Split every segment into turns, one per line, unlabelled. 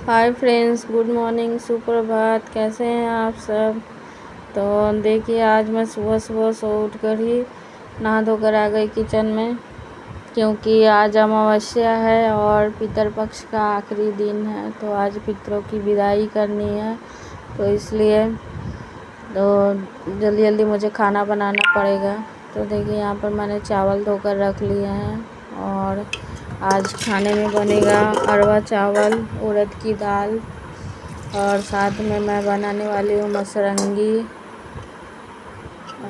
Hi friends, good morning, सुप्रभात। कैसे हैं आप सब। तो देखिए, आज मैं सुबह सुबह सो उठ कर ही नहा धोकर आ गई किचन में, क्योंकि आज अमावस्या है और पितरपक्ष का आखिरी दिन है। तो आज पितरों की विदाई करनी है, तो इसलिए जल्दी जल्दी मुझे खाना बनाना पड़ेगा। तो देखिए, यहाँ पर मैंने चावल धोकर रख लिए हैं और आज खाने में बनेगा अरवा चावल, उड़द की दाल और साथ में मैं बनाने वाली हूँ मसरंगी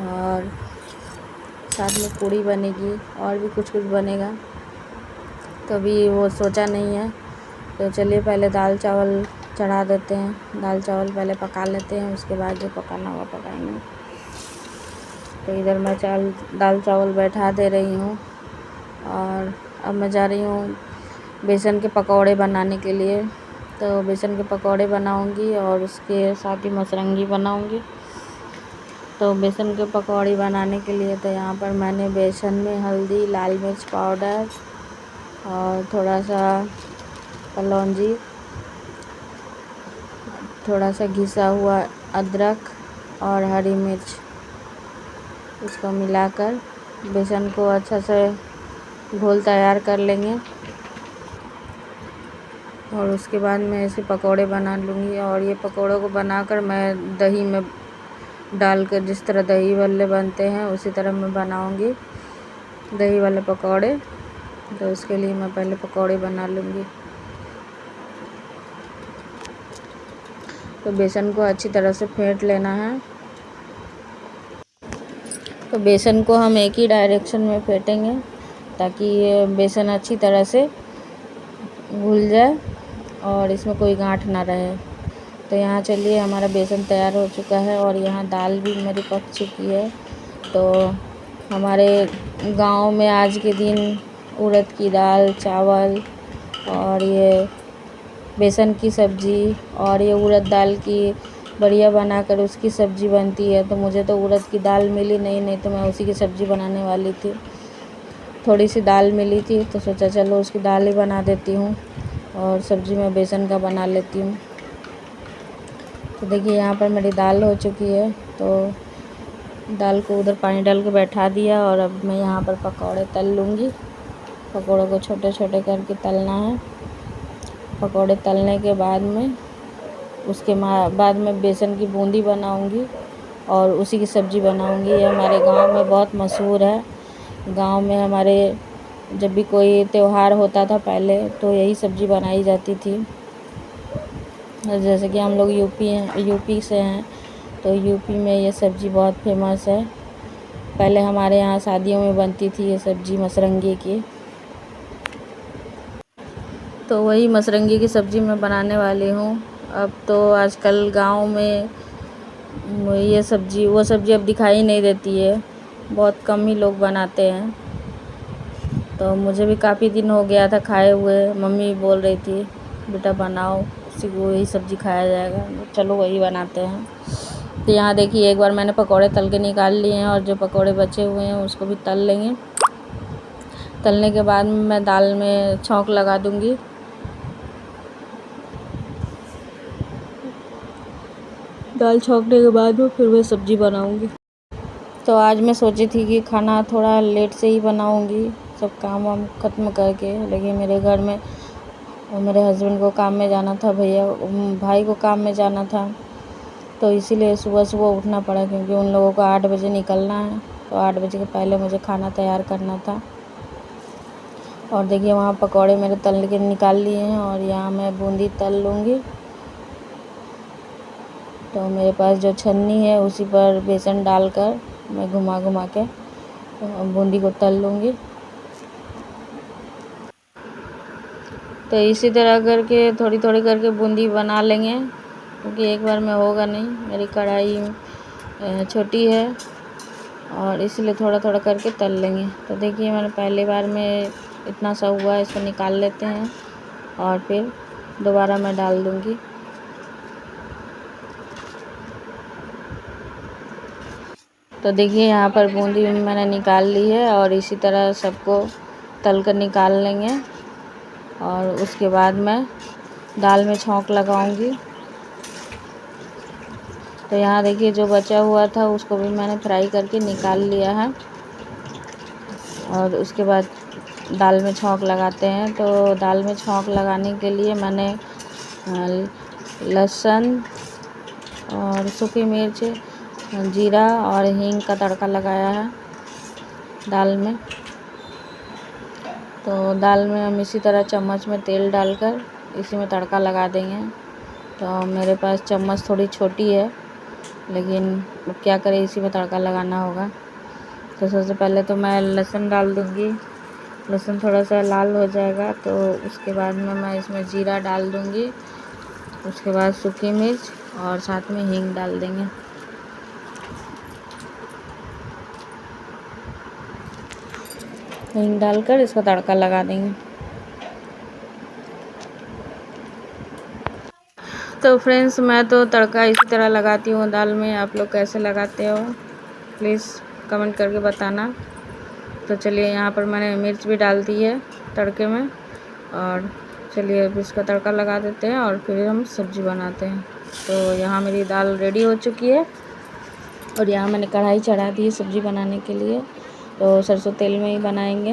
और साथ में पूड़ी बनेगी और भी कुछ कुछ बनेगा। तो अभी वो सोचा नहीं है, तो चलिए पहले दाल चावल चढ़ा देते हैं। दाल चावल पहले पका लेते हैं, उसके बाद जो पकाना होगा पकाएंगे। तो इधर मैं दाल चावल बैठा दे रही हूँ और अब मैं जा रही हूँ बेसन के पकौड़े बनाने के लिए। तो बेसन के पकौड़े बनाऊंगी और उसके साथ ही मसरंगी बनाऊंगी। तो बेसन के पकौड़े बनाने के लिए तो यहाँ पर मैंने बेसन में हल्दी, लाल मिर्च पाउडर और थोड़ा सा कलौंजी, थोड़ा सा घिसा हुआ अदरक और हरी मिर्च, इसको मिलाकर बेसन को अच्छा से घोल तैयार कर लेंगे। और उसके बाद मैं ऐसे पकौड़े बना लूँगी। और ये पकौड़ों को बनाकर मैं दही में डालकर, जिस तरह दही वाले बनते हैं उसी तरह मैं बनाऊँगी दही वाले पकौड़े। तो उसके लिए मैं पहले पकौड़े बना लूँगी। तो बेसन को अच्छी तरह से फेंट लेना है। तो बेसन को हम एक ही डायरेक्शन में फेंटेंगे ताकि ये बेसन अच्छी तरह से घुल जाए और इसमें कोई गांठ ना रहे। तो यहाँ चलिए, हमारा बेसन तैयार हो चुका है और यहाँ दाल भी मेरी पक चुकी है। तो हमारे गांव में आज के दिन उड़द की दाल, चावल और ये बेसन की सब्ज़ी और ये उड़द दाल की बढ़िया बनाकर उसकी सब्ज़ी बनती है। तो मुझे तो उड़द की दाल मिली नहीं तो मैं उसी की सब्ज़ी बनाने वाली थी। थोड़ी सी दाल मिली थी तो सोचा चलो उसकी दाल ही बना देती हूँ और सब्ज़ी मैं बेसन का बना लेती हूँ। तो देखिए, यहाँ पर मेरी दाल हो चुकी है। तो दाल को उधर पानी डाल के बैठा दिया और अब मैं यहाँ पर पकौड़े तल लूँगी। पकौड़ों को छोटे छोटे करके तलना है। पकौड़े तलने के बाद में उसके बाद में बेसन की बूंदी बनाऊँगी और उसी की सब्ज़ी बनाऊँगी। ये हमारे गांव में बहुत मशहूर है। गांव में हमारे जब भी कोई त्यौहार होता था पहले, तो यही सब्ज़ी बनाई जाती थी। जैसे कि हम लोग यूपी से हैं, तो यूपी में ये सब्ज़ी बहुत फेमस है। पहले हमारे यहाँ शादियों में बनती थी ये सब्ज़ी मसरंगी की। तो वही मसरंगी की सब्ज़ी मैं बनाने वाली हूँ। अब तो आजकल गांव में ये सब्ज़ी वो सब्ज़ी अब दिखाई नहीं देती है, बहुत कम ही लोग बनाते हैं। तो मुझे भी काफ़ी दिन हो गया था खाए हुए। मम्मी बोल रही थी बेटा बनाओ, उसी को वही सब्ज़ी खाया जाएगा। चलो वही बनाते हैं। तो यहाँ देखिए, एक बार मैंने पकौड़े तल के निकाल लिए हैं और जो पकौड़े बचे हुए हैं उसको भी तल लेंगे। तलने के बाद मैं दाल में छौंक लगा दूँगी। दाल छौंकने के बाद में फिर मैं सब्ज़ी बनाऊँगी। तो आज मैं सोची थी कि खाना थोड़ा लेट से ही बनाऊँगी, सब काम वाम ख़त्म करके। लेकिन मेरे घर में मेरे हस्बैंड को काम में जाना था, भाई को काम में जाना था, तो इसीलिए सुबह सुबह उठना पड़ा, क्योंकि उन लोगों को 8 बजे निकलना है। तो 8 बजे के पहले मुझे खाना तैयार करना था। और देखिए, वहाँ पकौड़े मेरे तल के निकाल लिए हैं और यहाँ मैं बूंदी तल लूँगी। तो मेरे पास जो छन्नी है उसी पर बेसन डालकर मैं घुमा घुमा के बूंदी को तल लूँगी। तो इसी तरह करके थोड़ी थोड़ी करके बूंदी बना लेंगे, क्योंकि एक बार में होगा नहीं। मेरी कढ़ाई छोटी है और इसलिए थोड़ा थोड़ा करके तल लेंगे। तो देखिए, मैंने पहली बार में इतना सा हुआ, इसको निकाल लेते हैं और फिर दोबारा मैं डाल दूँगी। तो देखिए, यहाँ पर बूंदी मैंने निकाल ली है और इसी तरह सबको तल कर निकाल लेंगे। और उसके बाद मैं दाल में छौंक लगाऊंगी। तो यहाँ देखिए जो बचा हुआ था उसको भी मैंने फ्राई करके निकाल लिया है। और उसके बाद दाल में छौंक लगाते हैं। तो दाल में छौंक लगाने के लिए मैंने लहसुन और सूखी मिर्च, जीरा और हींग का तड़का लगाया है दाल में। तो दाल में हम इसी तरह चम्मच में तेल डालकर इसी में तड़का लगा देंगे। तो मेरे पास चम्मच थोड़ी छोटी है, लेकिन अब क्या करें, इसी में तड़का लगाना होगा। तो सबसे पहले तो मैं लहसुन डाल दूँगी। लहसुन थोड़ा सा लाल हो जाएगा तो उसके बाद में मैं इसमें जीरा डाल दूँगी। उसके बाद सूखी मिर्च और साथ में हींग डाल देंगे। हींग डालकर इसका तड़का लगा देंगे। तो फ्रेंड्स, मैं तो तड़का इसी तरह लगाती हूँ दाल में। आप लोग कैसे लगाते हो प्लीज़ कमेंट करके बताना। तो चलिए, यहाँ पर मैंने मिर्च भी डाल दी है तड़के में। और चलिए अब इसका तड़का लगा देते हैं और फिर हम सब्ज़ी बनाते हैं। तो यहाँ मेरी दाल रेडी हो चुकी है और यहाँ मैंने कढ़ाई चढ़ा दी है सब्ज़ी बनाने के लिए। तो सरसों तेल में ही बनाएंगे।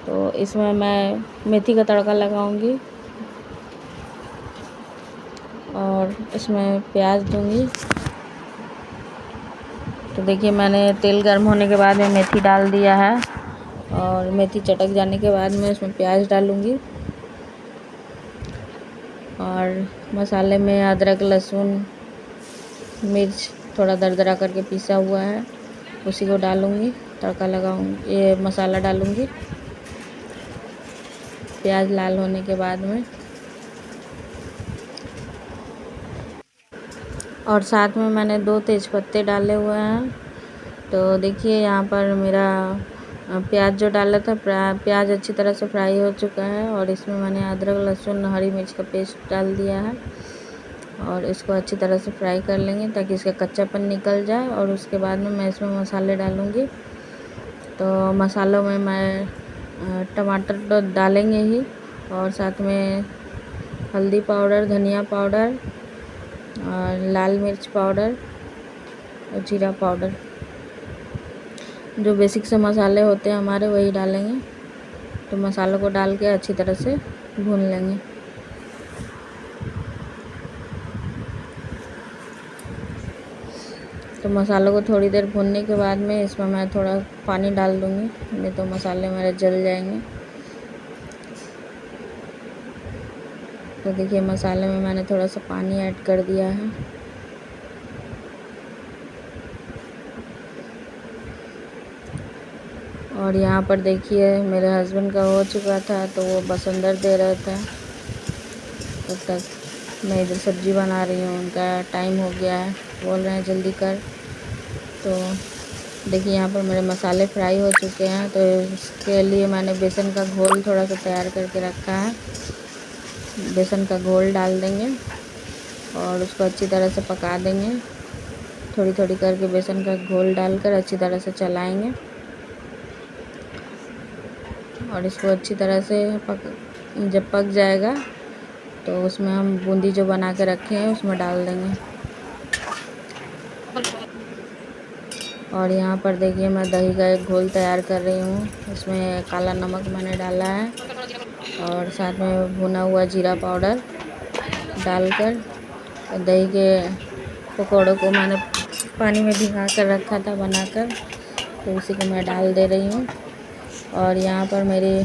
तो इसमें मैं मेथी का तड़का लगाऊंगी और इसमें प्याज दूंगी। तो देखिए, मैंने तेल गर्म होने के बाद में मेथी डाल दिया है और मेथी चटक जाने के बाद में उसमें प्याज डालूंगी। और मसाले में अदरक, लहसुन, मिर्च थोड़ा दरदरा करके पीसा हुआ है, उसी को डालूंगी। तड़का लगाऊंगी, ये मसाला डालूंगी प्याज लाल होने के बाद में। और साथ में मैंने 2 तेज़पत्ते डाले हुए हैं। तो देखिए, यहाँ पर मेरा प्याज जो डाला था, प्याज अच्छी तरह से फ्राई हो चुका है। और इसमें मैंने अदरक, लहसुन, हरी मिर्च का पेस्ट डाल दिया है और इसको अच्छी तरह से फ्राई कर लेंगे ताकि इसका कच्चापन निकल जाए। और उसके बाद में मैं इसमें मसाले डालूँगी। तो मसालों में मैं टमाटर तो डालेंगे ही, और साथ में हल्दी पाउडर, धनिया पाउडर और लाल मिर्च पाउडर और जीरा पाउडर, जो बेसिक से मसाले होते हैं हमारे, वही डालेंगे। तो मसालों को डाल के अच्छी तरह से भून लेंगे। तो मसालों को थोड़ी देर भूनने के बाद में इसमें मैं थोड़ा पानी डाल दूँगी, नहीं तो मसाले मेरे जल जाएंगे। तो देखिए, मसाले में मैंने थोड़ा सा पानी ऐड कर दिया है। और यहाँ पर देखिए, मेरे हस्बैंड का हो चुका था तो वो बस अंदर दे रहे थे। तब तक मैं इधर सब्ज़ी बना रही हूँ, उनका टाइम हो गया है, बोल रहे हैं जल्दी कर। तो देखिए, यहाँ पर मेरे मसाले फ्राई हो चुके हैं। तो इसके लिए मैंने बेसन का घोल थोड़ा सा तैयार करके रखा है। बेसन का घोल डाल देंगे और उसको अच्छी तरह से पका देंगे। थोड़ी थोड़ी करके बेसन का घोल डालकर अच्छी तरह से चलाएंगे और इसको अच्छी तरह से जब पक जाएगा तो उसमें हम बूंदी जो बना के रखे हैं उसमें डाल देंगे। और यहाँ पर देखिए, मैं दही का एक घोल तैयार कर रही हूँ। इसमें काला नमक मैंने डाला है और साथ में भुना हुआ जीरा पाउडर डालकर दही के पकौड़ों को मैंने पानी में भिगा कर रखा था बनाकर, तो उसी को मैं डाल दे रही हूँ। और यहाँ पर मेरी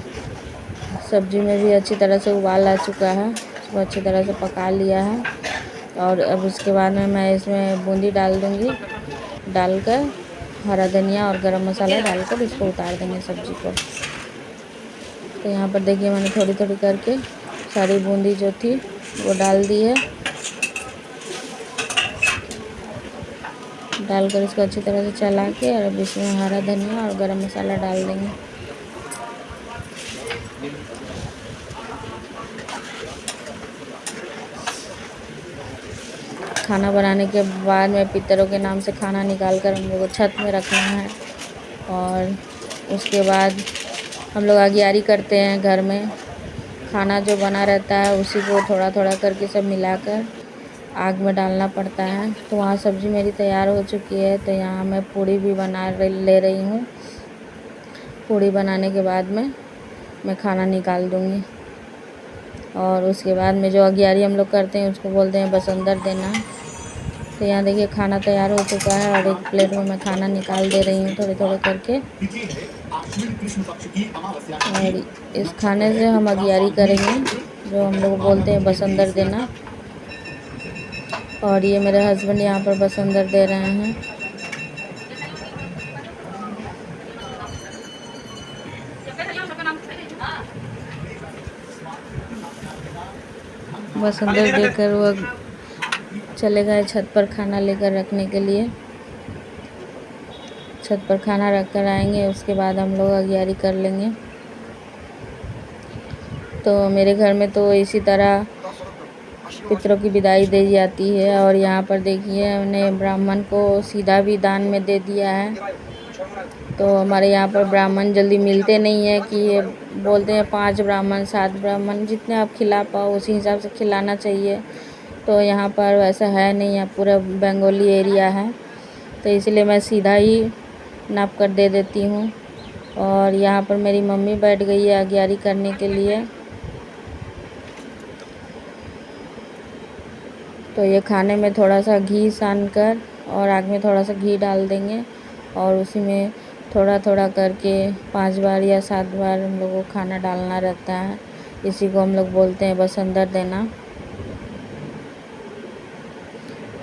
सब्ज़ी में भी अच्छी तरह से उबाल आ चुका है, उसको अच्छी तरह से पका लिया है। और अब उसके बाद में मैं इसमें बूंदी डाल दूँगी, डालकर हरा धनिया और गरम मसाला डालकर इसको उतार देंगे सब्ज़ी को। तो यहाँ पर देखिए, मैंने थोड़ी थोड़ी करके सारी बूंदी जो थी वो डाल दी है। डालकर इसको अच्छी तरह से चला के और अब इसमें हरा धनिया और गरम मसाला डाल देंगे। खाना बनाने के बाद में पितरों के नाम से खाना निकाल कर हम लोग को छत में रखना है। और उसके बाद हम लोग आगियारी करते हैं घर में। खाना जो बना रहता है उसी को थोड़ा थोड़ा करके सब मिलाकर आग में डालना पड़ता है। तो वहाँ सब्ज़ी मेरी तैयार हो चुकी है। तो यहाँ मैं पूड़ी भी ले रही हूँ। पूड़ी बनाने के बाद में मैं खाना निकाल दूँगी। और उसके बाद में जो अगियारी हम लोग करते हैं उसको बोलते हैं बसंदर देना। तो यहाँ देखिए खाना तैयार हो चुका है और एक प्लेट में मैं खाना निकाल दे रही हूँ थोड़े थोड़े करके। और इस खाने से हम अगियारी करेंगे जो हम लोग बोलते हैं बसंदर देना। और ये मेरे हस्बैंड यहाँ पर बसंदर दे रहे हैं। बसंदर देकर वो चले गए छत पर खाना लेकर रखने के लिए। छत पर खाना रख कर आएंगे, उसके बाद हम लोग अगियारी कर लेंगे। तो मेरे घर में तो इसी तरह पितरों की विदाई दी जाती है। और यहाँ पर देखिए हमने ब्राह्मण को सीधा भी दान में दे दिया है। तो हमारे यहाँ पर ब्राह्मण जल्दी मिलते नहीं है कि ये बोलते हैं 5 ब्राह्मण 7 ब्राह्मण जितने आप खिला पाओ उसी हिसाब से खिलाना चाहिए। तो यहाँ पर वैसा है नहीं, यहाँ पूरा बंगाली एरिया है। तो इसलिए मैं सीधा ही नाप कर दे देती हूँ। और यहाँ पर मेरी मम्मी बैठ गई है अगियारी करने के लिए। तो ये खाने में थोड़ा सा घी सान कर और आग में थोड़ा सा घी डाल देंगे और उसी में थोड़ा थोड़ा करके 5 बार या 7 बार हम लोगों को खाना डालना रहता है। इसी को हम लोग बोलते हैं बसंदर देना।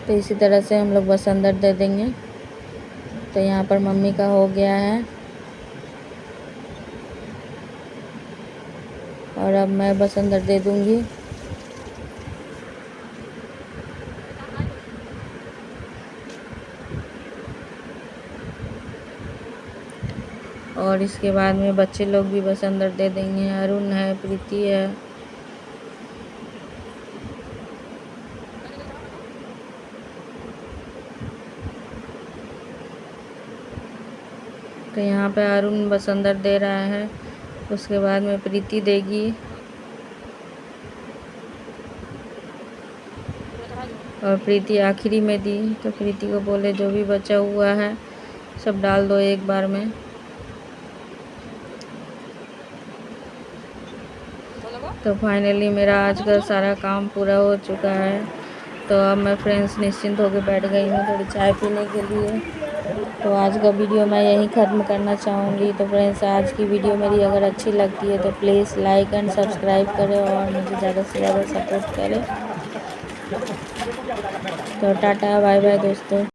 तो इसी तरह से हम लोग बसंदर दे देंगे। तो यहाँ पर मम्मी का हो गया है और अब मैं बसंदर दे दूँगी। और इसके बाद में बच्चे लोग भी बसंदर दे देंगे। अरुण है, प्रीति है। तो यहाँ पे अरुण बसंदर दे रहा है, उसके बाद में प्रीति देगी। और प्रीति आखिरी में दी। तो प्रीति को बोले जो भी बचा हुआ है सब डाल दो एक बार में। तो फाइनली मेरा आज का सारा काम पूरा हो चुका है। तो अब मैं फ्रेंड्स निश्चिंत होकर बैठ गई हूँ थोड़ी चाय पीने के लिए। तो आज का वीडियो मैं यहीं ख़त्म करना चाहूँगी। तो फ्रेंड्स आज की वीडियो मेरी अगर अच्छी लगती है तो प्लीज़ लाइक एंड सब्सक्राइब करें और मुझे ज़्यादा से ज़्यादा सपोर्ट करें। तो टाटा बाय बाय दोस्तों।